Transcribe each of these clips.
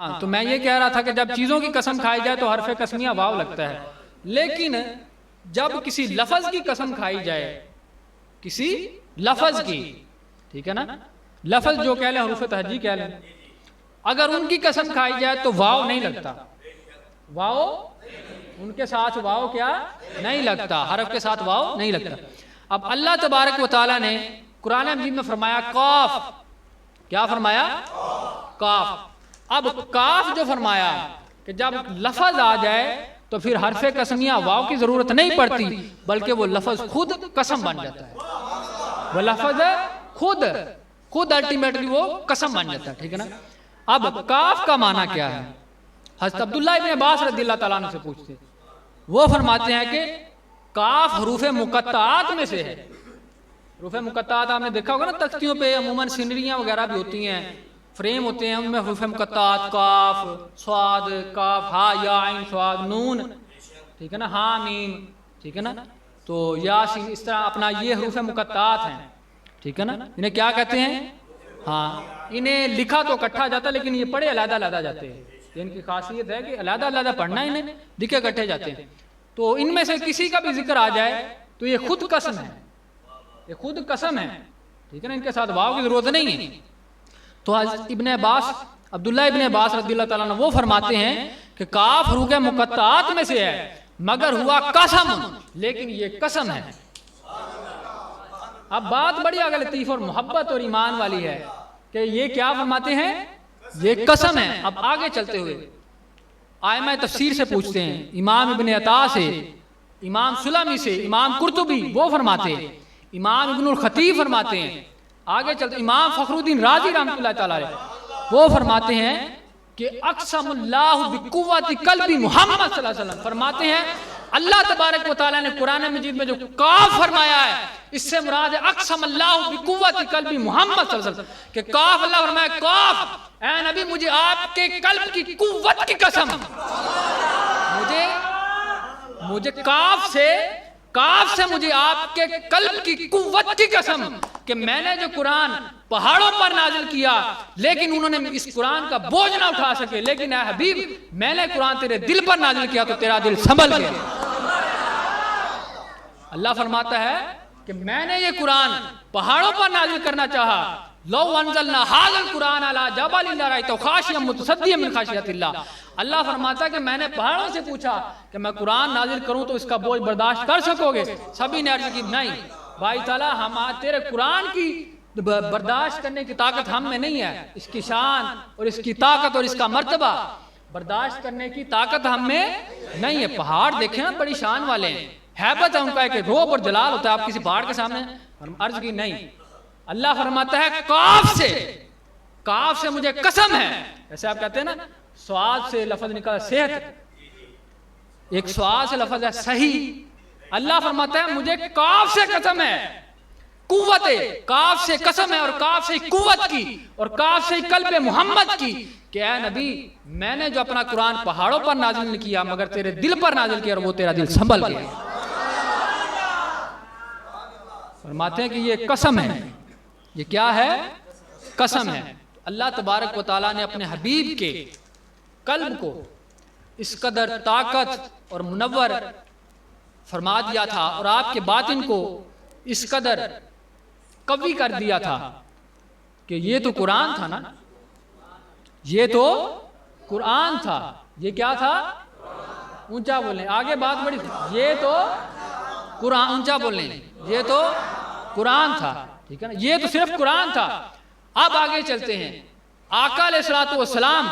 تو میں یہ کہہ رہا تھا کہ جب چیزوں کی قسم کھائی جائے تو حرف قسمیہ واو لگتا ہے، لیکن جب کسی لفظ کی قسم کھائی جائے، کسی لفظ کی، ٹھیک ہے نا، لفظ جو کہہ لیں حروف تہجی کہہ لیں، اگر ان کی قسم کھائی جائے تو واو نہیں لگتا، واو ان کے ساتھ واو کیا نہیں لگتا، حرف کے ساتھ واو نہیں لگتا۔ اب اللہ تبارک و تعالیٰ نے قرآن مجید میں فرمایا قاف، کیا فرمایا؟ قاف۔ اب کاف جو فرمایا کہ جب لفظ آ جائے تو پھر حرف قسمیہ واو کی ضرورت نہیں پڑتی، بلکہ وہ لفظ خود قسم بن جاتا ہے، وہ لفظ خود الٹیمیٹلی وہ قسم بن جاتا ہے، ٹھیک ہے نا۔ اب کاف کا معنی کیا ہے؟ حضرت عبداللہ ابن عباس رضی اللہ تعالیٰ عنہ سے پوچھتے، وہ فرماتے ہیں کہ کاف حروف مقطعات میں سے ہے۔ حروف مقطعات آپ نے دیکھا ہوگا نا، تختیوں پہ عموماً سینریاں وغیرہ بھی ہوتی ہیں، فریم ہوتے ہیں، ان میں حروف مقطعات قاف، صاد، کاف، ہا، یا، عین، صاد، نون، ٹھیک ہے نا، ہا، میم، ٹھیک ہے نا، تو یا، سین، اس طرح اپنا یہ حروف مقطعات ہیں، ٹھیک ہے نا۔ انہیں کیا کہتے ہیں؟ ہاں، انہیں لکھا تو اکٹھا جاتا لیکن یہ پڑھے علیحدہ علیحدہ جاتے ہیں، یہ ان کی خاصیت ہے کہ علیحدہ علیحدہ پڑھنا، انہیں لکھے اکٹھے جاتے ہیں۔ تو ان میں سے کسی کا بھی ذکر آ جائے تو یہ خود قسم ہے، یہ خود قسم ہے، ٹھیک ہے نا، ان کے ساتھ واو کی ضرورت نہیں ہے۔ تو ابن عباس، عبداللہ ابن عباس رضی اللہ تعالیٰ عنہ وہ فرماتے ہیں کہ کاف حروف مقطعات میں سے ہے مگر ہوا قسم، لیکن یہ قسم ہے۔ اب بات بڑی اگر لطیف اور محبت اور ایمان والی ہے کہ یہ کیا فرماتے ہیں؟ یہ قسم ہے۔ اب آگے چلتے ہوئے ائمہ تفسیر سے پوچھتے ہیں، امام ابن عطا سے، امام سلمی سے، امام قرطبی وہ فرماتے ہیں، امام ابن الخطیب فرماتے ہیں، آگے چلتے امام فخر الدین رازی رحمۃ اللہ تعالیٰ علیہ وہ فرماتے ہیں کہ اقسم اللہ بقوت قلب محمد صلی اللہ علیہ وسلم، فرماتے ہیں اللہ تبارک و تعالیٰ نے قرآن مجید میں جو کاف فرمایا ہے اس سے مراد ہے اقسم اللہ بقوت قلب محمد صلی اللہ علیہ وسلم، کہ کاف اللہ فرمایا کاف، اے نبی مجھے آپ کے قلب کی قوت کی قسم، مجھے کاف سے مجھے آپ کے قلب کی قوت کی قسم کہ میں نے جو قرآن پہاڑوں پر نازل کیا لیکن انہوں نے اس قرآن کا بوجھ نہ اٹھا سکے، لیکن اے حبیب میں نے قرآن تیرے دل پر نازل کیا تو تیرا دل سنبھل گیا۔ اللہ فرماتا ہے کہ میں نے یہ قرآن پہاڑوں پر نازل کرنا چاہا، لو انزلنا ھذا القرآن علی جبل لرأیتہ خاشعا متصدعا من خشیۃ اللہ، اللہ فرماتا ہے کہ میں نے پہاڑوں سے پوچھا کہ میں قرآن نازل کروں تو اس کا بوجھ برداشت کر سکو گے؟ سبھی نے عرض کی نہیں بھائی تعالیٰ، ہم تیرے قرآن کی برداشت کرنے کی طاقت ہم میں نہیں ہے، اس کی شان اور اس کی طاقت اور اس کا مرتبہ برداشت کرنے کی طاقت ہم میں نہیں ہے۔ پہاڑ دیکھیں نا، بڑی شان والے ہیں، ہیبت ہے ان کا، ایک روب اور جلال ہوتا ہے، آپ کسی پہاڑ کے سامنے عرض کی نہیں۔ اللہ فرماتا ہے کاف سے مجھے قسم ہے، جیسے آپ کہتے ہیں نا سواد سے لفظ نکلا صحت، ایک سواد سے لفظ ہے صحیح، اللہ فرماتا ہے مجھے کاف سے قسم ہے، قوت کاف سے قسم ہے، اور کاف سے قوت کی، اور کاف سے قلب محمد کی، کہ اے نبی میں نے جو اپنا قرآن پہاڑوں پر نازل نہیں کیا مگر تیرے دل پر نازل کیا، اور وہ تیرا دل سنبھل گیا۔ فرماتے ہیں کہ یہ قسم ہے، یہ کیا ہے؟ قسم ہے۔ اللہ تبارک و تعالیٰ نے اپنے حبیب کے قلب کو اس قدر طاقت اور منور فرما دیا تھا، اور آپ کے باطن کو اس قدر قوی کر دیا تھا کہ یہ تو قرآن تھا نا، یہ تو قرآن تھا، یہ کیا تھا؟ اونچا بولیں، آگے بات بڑی، یہ تو قرآن، اونچا بولیں، یہ تو قرآن تھا، ٹھیک ہے نا، یہ تو صرف قرآن تھا۔ اب آگے چلتے ہیں، آقا علیہ الصلوۃ والسلام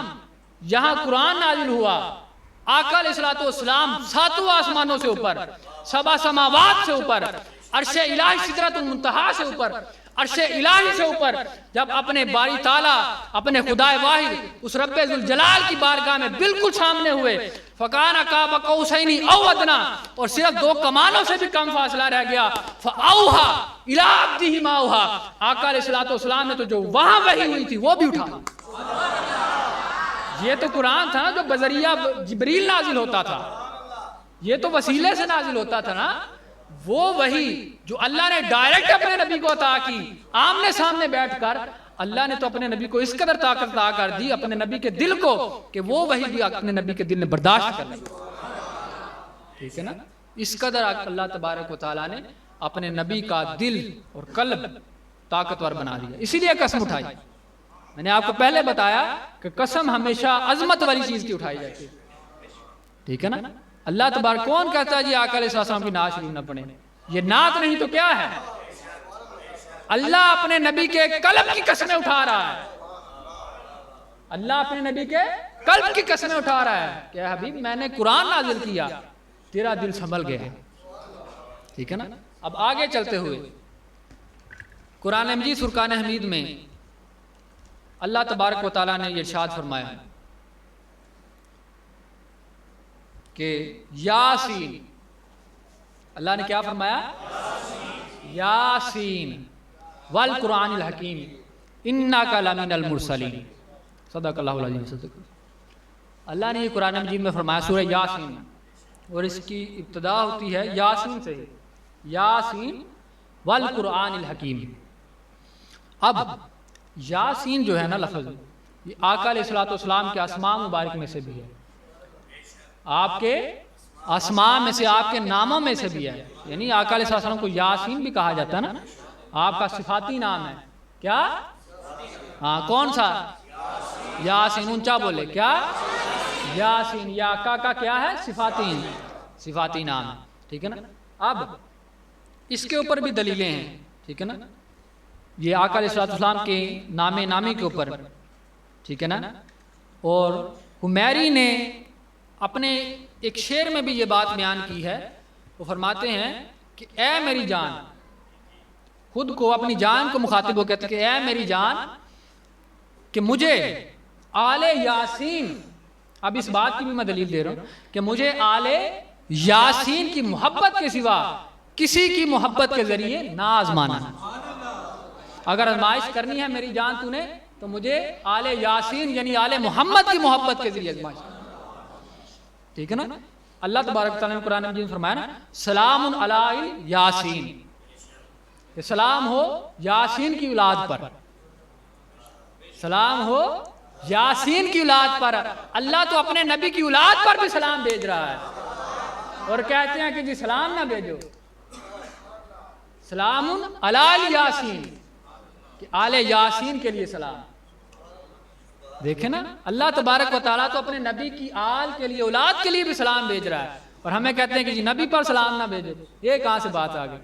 یہاں قرآن نازل ہوا، آقا علیہ الصلوۃ والسلام ساتوں آسمانوں سے اوپر، سبع سماوات سے اوپر، عرش الہی سدرۃ المنتہا سے اوپر، عرش الہی سے اوپر جب اپنے باری تعالیٰ، اپنے خدا واحد اس رب ذوالجلال کی بارگاہ میں بالکل سامنے ہوئے، فکان قاب قوسین او ادنی، اور صرف 2 کمانوں سے بھی کم فاصلہ رہ گیا، فاوحی الی عبدہ ما اوحی، آقا علیہ الصلوۃ والسلام نے تو جو وہاں وحی ہوئی تھی وہ بھی اٹھا۔ یہ تو قرآن تھا نا جو بذریعہ جبریل نازل ہوتا تھا، یہ تو وسیلے سے نازل ہوتا تھا نا، وہ وہی جو اللہ نے ڈائریکٹ اپنے نبی کو عطا کی، آمنے سامنے بیٹھ کر اللہ نے تو اپنے نبی کو اس قدر طاقت عطا کر دی اپنے نبی کے دل کو کہ وہ وہی بھی اپنے نبی کے دل نے برداشت کر لی. ٹھیک ہے نا, اس قدر اللہ تبارک و تعالیٰ نے اپنے نبی کا دل اور قلب طاقتور بنا دیا. اسی لیے قسم اٹھائی. میں نے آپ کو پہلے بتایا کہ قسم ہمیشہ عظمت والی چیز کی اٹھائی جاتی ہے. ٹھیک ہے نا, اللہ تبارک, کون کہتا ہے جی آقا علیہ السلام کی نعت شریف نہ پڑھیں؟ یہ نعت نہیں تو کیا ہے؟ اللہ اپنے نبی کے قلب کی قسمیں اٹھا رہا ہے. اللہ اپنے نبی کے قلب کی قسمیں اٹھا رہا ہے کہ حبیب میں نے قرآن نازل کیا, تیرا دل سنبھل گیا ہے. ٹھیک ہے نا. اب آگے چلتے ہوئے قرآن مجید فرقان حمید میں اللہ تبارک و تعالیٰ نے یہ ارشاد فرمایا کہ یاسین, اللہ نے کیا فرمایا؟ یاسین والقرآن الحکیم انک لمن المرسلین. صدق اللہ العظیم. اللہ نے یہ قرآن مجید میں فرمایا سورہ یاسین, اور اس کی ابتدا ہوتی ہے یاسین سے, یاسین والقرآن الحکیم. اب یاسین جو ہے نا لفظ, یہ آقا علیہ السلام کے اسماء مبارک میں سے بھی ہے, آپ کے اسماء میں سے, آپ کے ناموں میں سے بھی ہے. یعنی آقا علیہ السلام کو یاسین بھی کہا جاتا ہے نا, آپ کا صفاتی نام ہے. کیا؟ ہاں, کون سا؟ یاسین. اونچا بولے. کیا؟ یاسین. یا کا کیا ہے؟ صفاتی نام ہے. ٹھیک ہے نا. اب اس کے اوپر بھی دلیلیں ہیں. ٹھیک ہے نا, یہ آقا علیہ السلام کے نام نامی کے اوپر. ٹھیک ہے نا. اور حمیری نے اپنے ایک شعر میں بھی یہ بات بیان کی ہے. وہ فرماتے ہیں کہ اے میری جان, خود کو اپنی جان کو مخاطب ہو کہتے ہیں کہ اے میری جان کہ مجھے آل یاسین, اب اس بات کی بھی میں دلیل دے رہا ہوں کہ مجھے آل یاسین کی محبت کے سوا کسی کی محبت کے ذریعے نہ آزمانا. اگر آزمائش کرنی ہے میری جان تو نے, تو مجھے آل یاسین یعنی آل محمد کی محبت کے ذریعے آزمائش. ٹھیک ہے نا. اللہ تبارک تعالیٰ نے قرآن مجید میں فرمایا نا سلام علی یاسین, کہ سلام ہو یاسین کی اولاد پر, سلام ہو یاسین کی اولاد پر. اللہ تو اپنے نبی کی اولاد پر بھی سلام بھیج رہا ہے, اور کہتے ہیں کہ جی سلام نہ بھیجو, سلام علی یاسین, کہ آل یاسین کے لیے سلام. دیکھیں نا, اللہ تبارک و تعالیٰ تو اپنے نبی کی آل کے لیے, اولاد کے لیے بھی سلام بھیج رہا ہے, اور ہمیں کہتے ہیں کہ جی نبی پر سلام نہ بھیجو. یہ کہاں سے بات آ گئی؟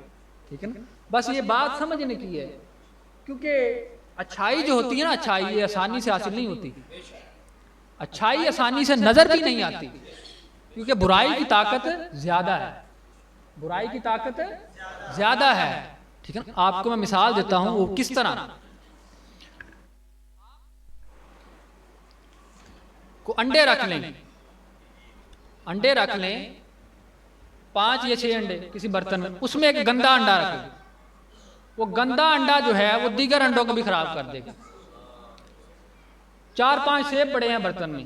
ٹھیک ہے نا. بس یہ بات سمجھنے کی ہے, کیونکہ اچھائی جو ہوتی ہے نا, اچھائی یہ آسانی سے حاصل نہیں ہوتی, اچھائی آسانی سے نظر بھی نہیں آتی, کیونکہ برائی کی طاقت زیادہ ہے, برائی کی طاقت زیادہ ہے. ٹھیک ہے نا. آپ کو میں مثال دیتا ہوں, وہ کس طرح کو انڈے رکھ لیں, انڈے رکھ لیں 5 یا 6 انڈے کسی برتن میں, اس میں ایک گندا انڈا رکھ لیں. وہ گندا انڈا جو ہے وہ دیگر انڈوں کو بھی خراب کر دے گا. 4-5 سیب پڑے ہیں برتن میں,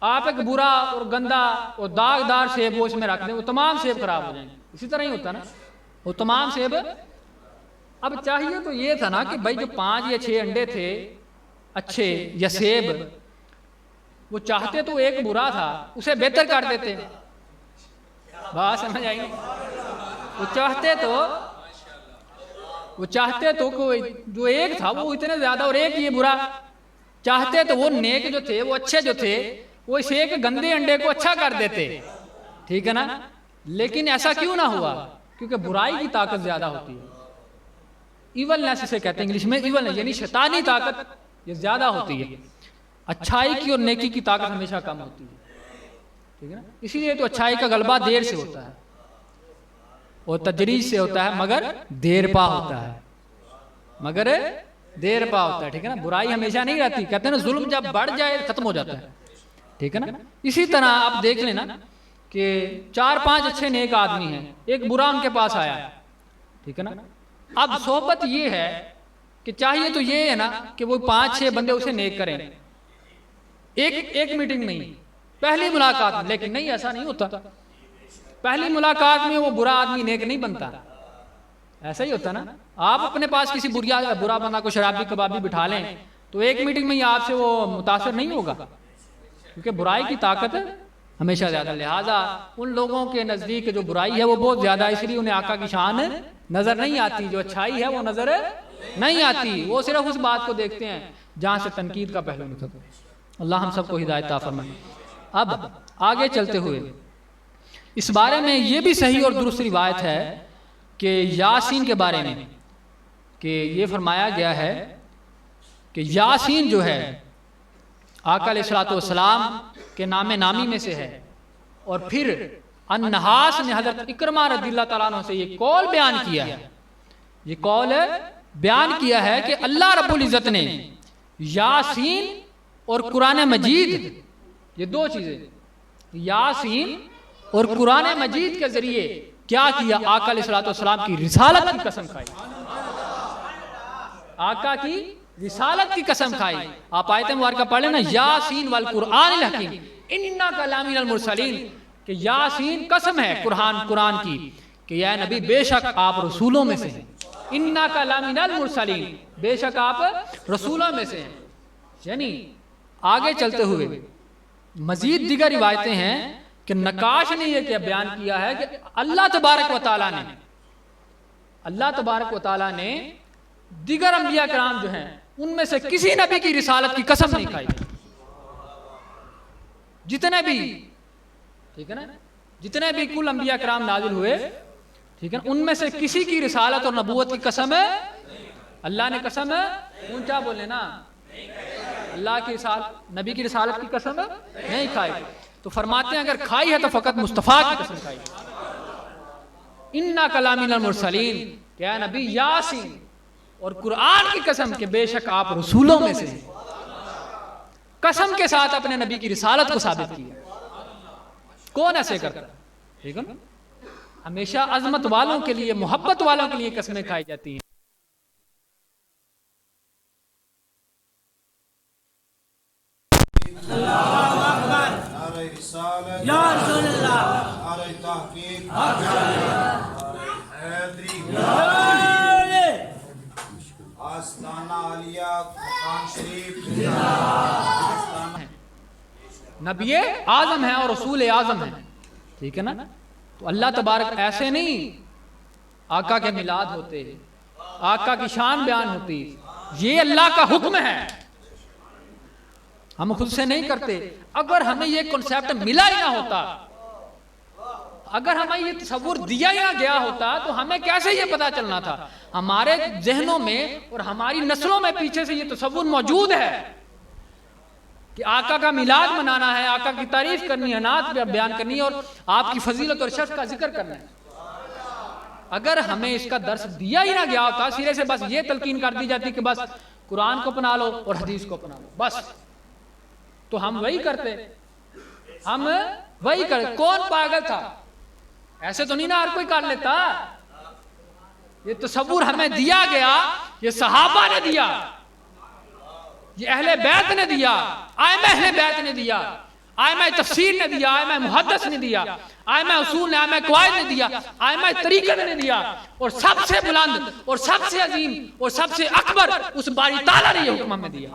آپ ایک برا اور گندا اور داغدار سیب وہ اس میں رکھ دیں, وہ تمام سیب خراب ہو جائیں گے. اسی طرح ہی ہوتا نا, وہ تمام سیب. اب چاہیے تو یہ تھا نا کہ بھائی جو 5 یا 6 انڈے تھے اچھے یا سیب, وہ چاہتے تو ایک برا تھا, اسے بہتر کر دیتے. بات سمجھ آئی؟ وہ چاہتے تو جو ایک تھا وہ اتنے زیادہ اور ایک یہ برا, چاہتے تو وہ نیک جو تھے, وہ اچھے جو تھے, وہ اس ایک گندے انڈے کو اچھا کر دیتے. ٹھیک ہے نا. لیکن ایسا کیوں نہ ہوا؟ کیونکہ برائی کی طاقت زیادہ ہوتی ہے. ایولنس اسے کہتے ہیں انگلش میں, ایولنس یعنی شیطانی طاقت یہ زیادہ ہوتی ہے. اچھائی کی اور نیکی کی طاقت ہمیشہ کم ہوتی ہے. ٹھیک ہے نا. اسی لیے تو اچھائی کا غلبہ دیر سے ہوتا ہے اور تدریج سے ہوتا ہے, مگر دیر پا ہوتا ہے, مگر دیر پا ہوتا ہے. ٹھیک ہے نا. برائی ہمیشہ نہیں رہتی, کہتے ہیں نا ظلم جب بڑھ جائے ختم ہو جاتا ہے. ٹھیک ہے نا. اسی طرح آپ دیکھ لینا کہ 4-5 اچھے نیک آدمی ہیں, ایک برا ان کے پاس آیا. ٹھیک ہے نا. اب صحبت یہ ہے کہ چاہیے تو یہ ہے نا کہ وہ 5-6 بندے اسے نیک کریں ایک میٹنگ میں ہی, پہلی ملاقات میں. لیکن نہیں, ایسا نہیں ہوتا. پہلی ملاقات میں وہ برا آدمی نیک نہیں بنتا. ایسا ہی ہوتا نا, آپ اپنے پاس کسی برا بندہ کو شرابی کبابی بٹھا لیں تو ایک میٹنگ میں ہی آپ سے وہ متاثر نہیں ہوگا, کیونکہ برائی کی طاقت ہمیشہ زیادہ. لہٰذا ان لوگوں کے نزدیک جو برائی ہے وہ بہت زیادہ ہے, اس لیے انہیں آقا کی شان نظر نہیں آتی, جو اچھائی ہے وہ نظر نہیں آتی, وہ صرف اس بات کو دیکھتے ہیں جہاں سے تنقید کا پہلو نکلتا ہے. اللہ ہم سب کو ہدایت عطا فرمائے. اب آگے چلتے ہوئے اس بارے میں یہ بھی صحیح اور درست روایت ہے کہ یاسین کے بارے میں کہ یہ فرمایا گیا ہے کہ یاسین جو ہے آقا علیہ الصلوۃ والسلام کے نام نامی میں سے ہے. اور پھر النحاس نے حضرت اکرمہ رضی اللہ تعالیٰ عنہ سے یہ قول بیان کیا ہے, یہ قول بیان کیا ہے کہ اللہ رب العزت نے یاسین اور قرآن مجید, یہ دو چیزیں, یاسین اور قرآن مجید کے ذریعے کیا کیا, آقا علیہ الصلوۃ والسلام کی رسالت کی قسم کھائی, آقا کی رسالت کی قسم کھائی. آپ آیت مبارکہ پڑھ لیں نا, یاسین والقرآن الحکیم انک لمن المرسلین, کہ یاسین قسم ہے قرآن کی کہ یا نبی بے شک آپ رسولوں میں سے ہیں, انک لمن المرسلین بے شک آپ رسولوں میں سے ہیں. یعنی آگے چلتے ہوئے مزید دیگر روایتیں ہیں کہ نقاش نے یہ کیا بیان کیا ہے کہ اللہ تبارک و تعالیٰ نے دیگر انبیاء کرام جو ہیں ان میں سے کسی نبی کی رسالت کی قسم نہیں کھائی, جتنے بھی, ٹھیک ہے نا, جتنے بھی کل انبیاء کرام نازل ہوئے, ٹھیک ہے, ان میں سے کسی کی رسالت اور نبوت کی قسم ہے اللہ نے قسم اونچا بولے نا, اللہ کی رسالت نبی کی رسالت کی قسم نہیں کھائی. تو فرماتے ہیں اگر کھائی ہے تو فقط مصطفیٰ کی قسم کھائی. انک لمن المرسلین, کیا نبی یاسین اور قرآن کی قسم کہ بے شک آپ رسولوں میں سے ہیں, قسم کے ساتھ اپنے نبی کی رسالت کو ثابت کیا. کون ایسے کرتا ہے, ٹھیک ہے نا, ہمیشہ عظمت والوں کے لیے, محبت والوں کے لیے قسمیں کھائی جاتی ہیں. یا رسول اللہ, نعرہ تحقیق, حیدری, آستانہ عالیہ مقام شریف, نبی اعظم ہے اور رسول اعظم ہے, ٹھیک ہے نا. تو اللہ تبارک ایسے نہیں آقا کے میلاد ہوتے, آقا کی شان بیان ہوتی, یہ اللہ کا حکم ہے, ہم خود سے نہیں کرتے. اگر ہمیں یہ کنسیپٹ ملا ہی نہ ہوتا, اگر ہمیں یہ تصور دیا ہی نہ گیا ہوتا تو ہمیں کیسے یہ پتا چلنا تھا. ہمارے ذہنوں میں اور ہماری نسلوں میں پیچھے سے یہ تصور موجود ہے کہ آقا کا میلاد منانا ہے, آقا کی تعریف کرنی ہے, نعت بیان کرنی ہے اور آپ کی فضیلت اور شرف کا ذکر کرنا ہے. اگر ہمیں اس کا درس دیا ہی نہ گیا ہوتا, سرے سے بس یہ تلقین کر دی جاتی کہ بس قرآن کو اپنا لو اور حدیث کو اپنا لو بس, تو ہم وہی کرتے, ہم وہی کرتے. کون پاگل تھا, ایسے تو نہیں نا ہر کوئی کر لیتا. یہ تصور ہمیں دیا گیا, یہ صحابہ نے دیا, یہ اہل بیت نے دیا, ائمہ اہل بیت نے دیا, ائمہ تفسیر نے دیا, ائمہ محدث نے دیا, ائمہ اصول نے, ائمہ قواعد نے دیا, ائمہ طریقت نے دیا, اور سب سے بلند اور سب سے عظیم اور سب سے اکبر اس باری تعالیٰ نے یہ حکم ہمیں دیا.